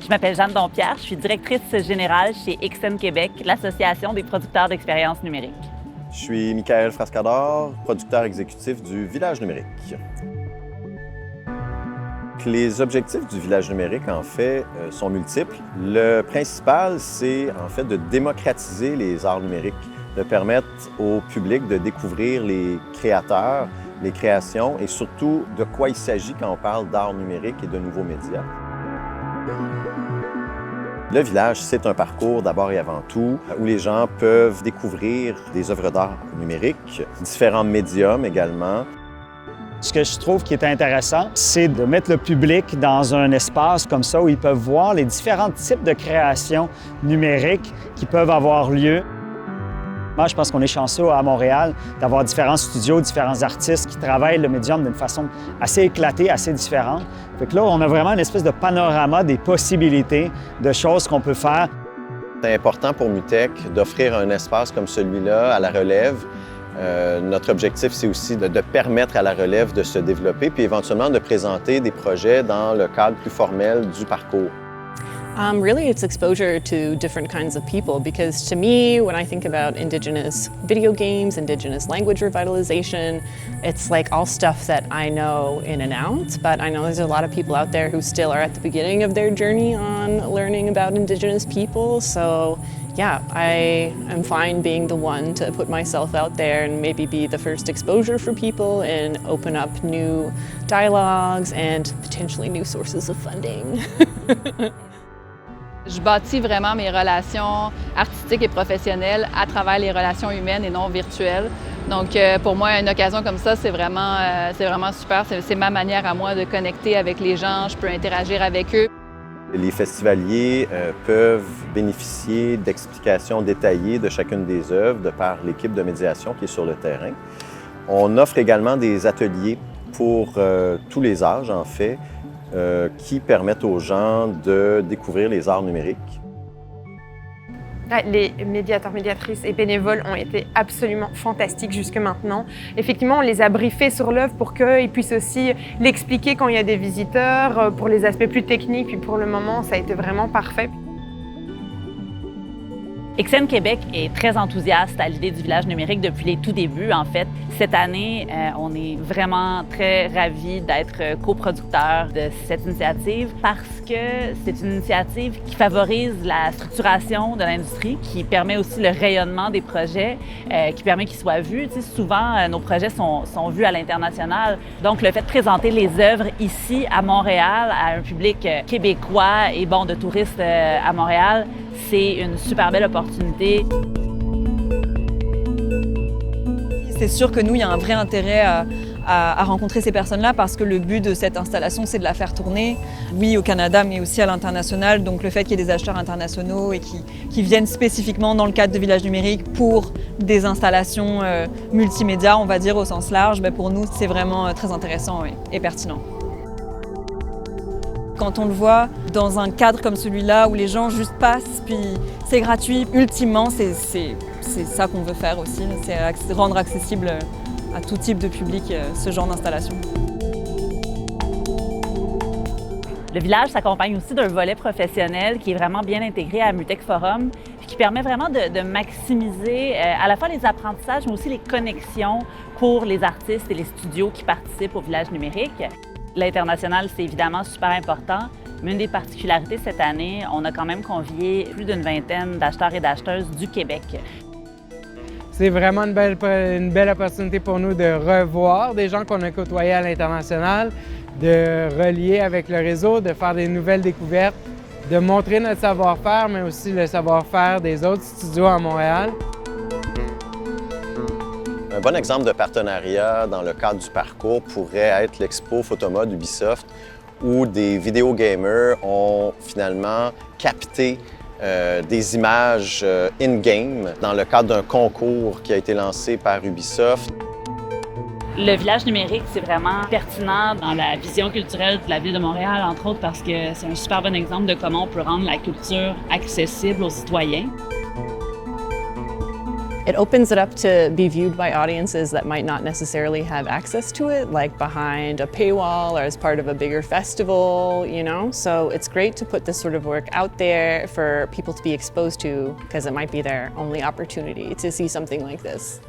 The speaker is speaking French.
Je m'appelle Jeanne Dompierre, je suis directrice générale chez XN Québec, l'Association des producteurs d'expériences numériques. Je suis Michael Frascador, producteur exécutif du Village numérique. Les objectifs du Village numérique, en fait, sont multiples. Le principal, c'est en fait de démocratiser les arts numériques, de permettre au public de découvrir les créateurs, les créations et surtout de quoi il s'agit quand on parle d'art numérique et de nouveaux médias. Le Village, c'est un parcours d'abord et avant tout où les gens peuvent découvrir des œuvres d'art numériques, différents médiums également. Ce que je trouve qui est intéressant, c'est de mettre le public dans un espace comme ça où ils peuvent voir les différents types de créations numériques qui peuvent avoir lieu. Moi, je pense qu'on est chanceux à Montréal d'avoir différents studios, différents artistes qui travaillent le médium d'une façon assez éclatée, assez différente. Fait que là, on a vraiment une espèce de panorama des possibilités de choses qu'on peut faire. C'est important pour MUTEC d'offrir un espace comme celui-là à la relève. Notre objectif, c'est aussi de permettre à la relève de se développer puis éventuellement de présenter des projets dans le cadre plus formel du parcours. Really, it's exposure to different kinds of people because to me, when I think about Indigenous video games, Indigenous language revitalization, it's like all stuff that I know in and out, but I know there's a lot of people out there who still are at the beginning of their journey on learning about Indigenous people. So yeah, I am fine being the one to put myself out there and maybe be the first exposure for people and open up new dialogues and potentially new sources of funding. Je bâtis vraiment mes relations artistiques et professionnelles à travers les relations humaines et non virtuelles. Donc pour moi, une occasion comme ça, c'est vraiment super. C'est ma manière à moi de connecter avec les gens, je peux interagir avec eux. Les festivaliers peuvent bénéficier d'explications détaillées de chacune des œuvres de par l'équipe de médiation qui est sur le terrain. On offre également des ateliers pour tous les âges, en fait, qui permettent aux gens de découvrir les arts numériques. Les médiateurs, médiatrices et bénévoles ont été absolument fantastiques jusque maintenant. Effectivement, on les a briefés sur l'œuvre pour qu'ils puissent aussi l'expliquer quand il y a des visiteurs, pour les aspects plus techniques. Puis pour le moment, ça a été vraiment parfait. XN Québec est très enthousiaste à l'idée du Village numérique depuis les tout débuts. En fait, cette année, on est vraiment très ravis d'être coproducteur de cette initiative parce que c'est une initiative qui favorise la structuration de l'industrie, qui permet aussi le rayonnement des projets, qui permet qu'ils soient vus. Tu sais, souvent, nos projets sont vus à l'international. Donc, le fait de présenter les œuvres ici, à Montréal, à un public québécois et bon, de touristes à Montréal, c'est une super belle opportunité. C'est sûr que nous, il y a un vrai intérêt à rencontrer ces personnes-là parce que le but de cette installation, c'est de la faire tourner, oui, au Canada, mais aussi à l'international. Donc le fait qu'il y ait des acheteurs internationaux et qui viennent spécifiquement dans le cadre de Village numérique pour des installations multimédia, on va dire au sens large, pour nous, c'est vraiment très intéressant et pertinent. Quand on le voit dans un cadre comme celui-là où les gens juste passent, puis c'est gratuit, ultimement, c'est ça qu'on veut faire aussi, c'est rendre accessible à tout type de public ce genre d'installation. Le Village s'accompagne aussi d'un volet professionnel qui est vraiment bien intégré à MUTEC Forum, puis qui permet vraiment de maximiser à la fois les apprentissages, mais aussi les connexions pour les artistes et les studios qui participent au Village numérique. L'international, c'est évidemment super important, mais une des particularités cette année, on a quand même convié plus d'une vingtaine d'acheteurs et d'acheteuses du Québec. C'est vraiment une belle opportunité pour nous de revoir des gens qu'on a côtoyés à l'international, de relier avec le réseau, de faire des nouvelles découvertes, de montrer notre savoir-faire, mais aussi le savoir-faire des autres studios à Montréal. Un bon exemple de partenariat dans le cadre du parcours pourrait être l'expo Photomode Ubisoft, où des vidéogamers ont finalement capté des images in-game dans le cadre d'un concours qui a été lancé par Ubisoft. Le Village numérique, c'est vraiment pertinent dans la vision culturelle de la Ville de Montréal, entre autres parce que c'est un super bon exemple de comment on peut rendre la culture accessible aux citoyens. It opens it up to be viewed by audiences that might not necessarily have access to it, like behind a paywall or as part of a bigger festival, you know? So it's great to put this sort of work out there for people to be exposed to, because it might be their only opportunity to see something like this.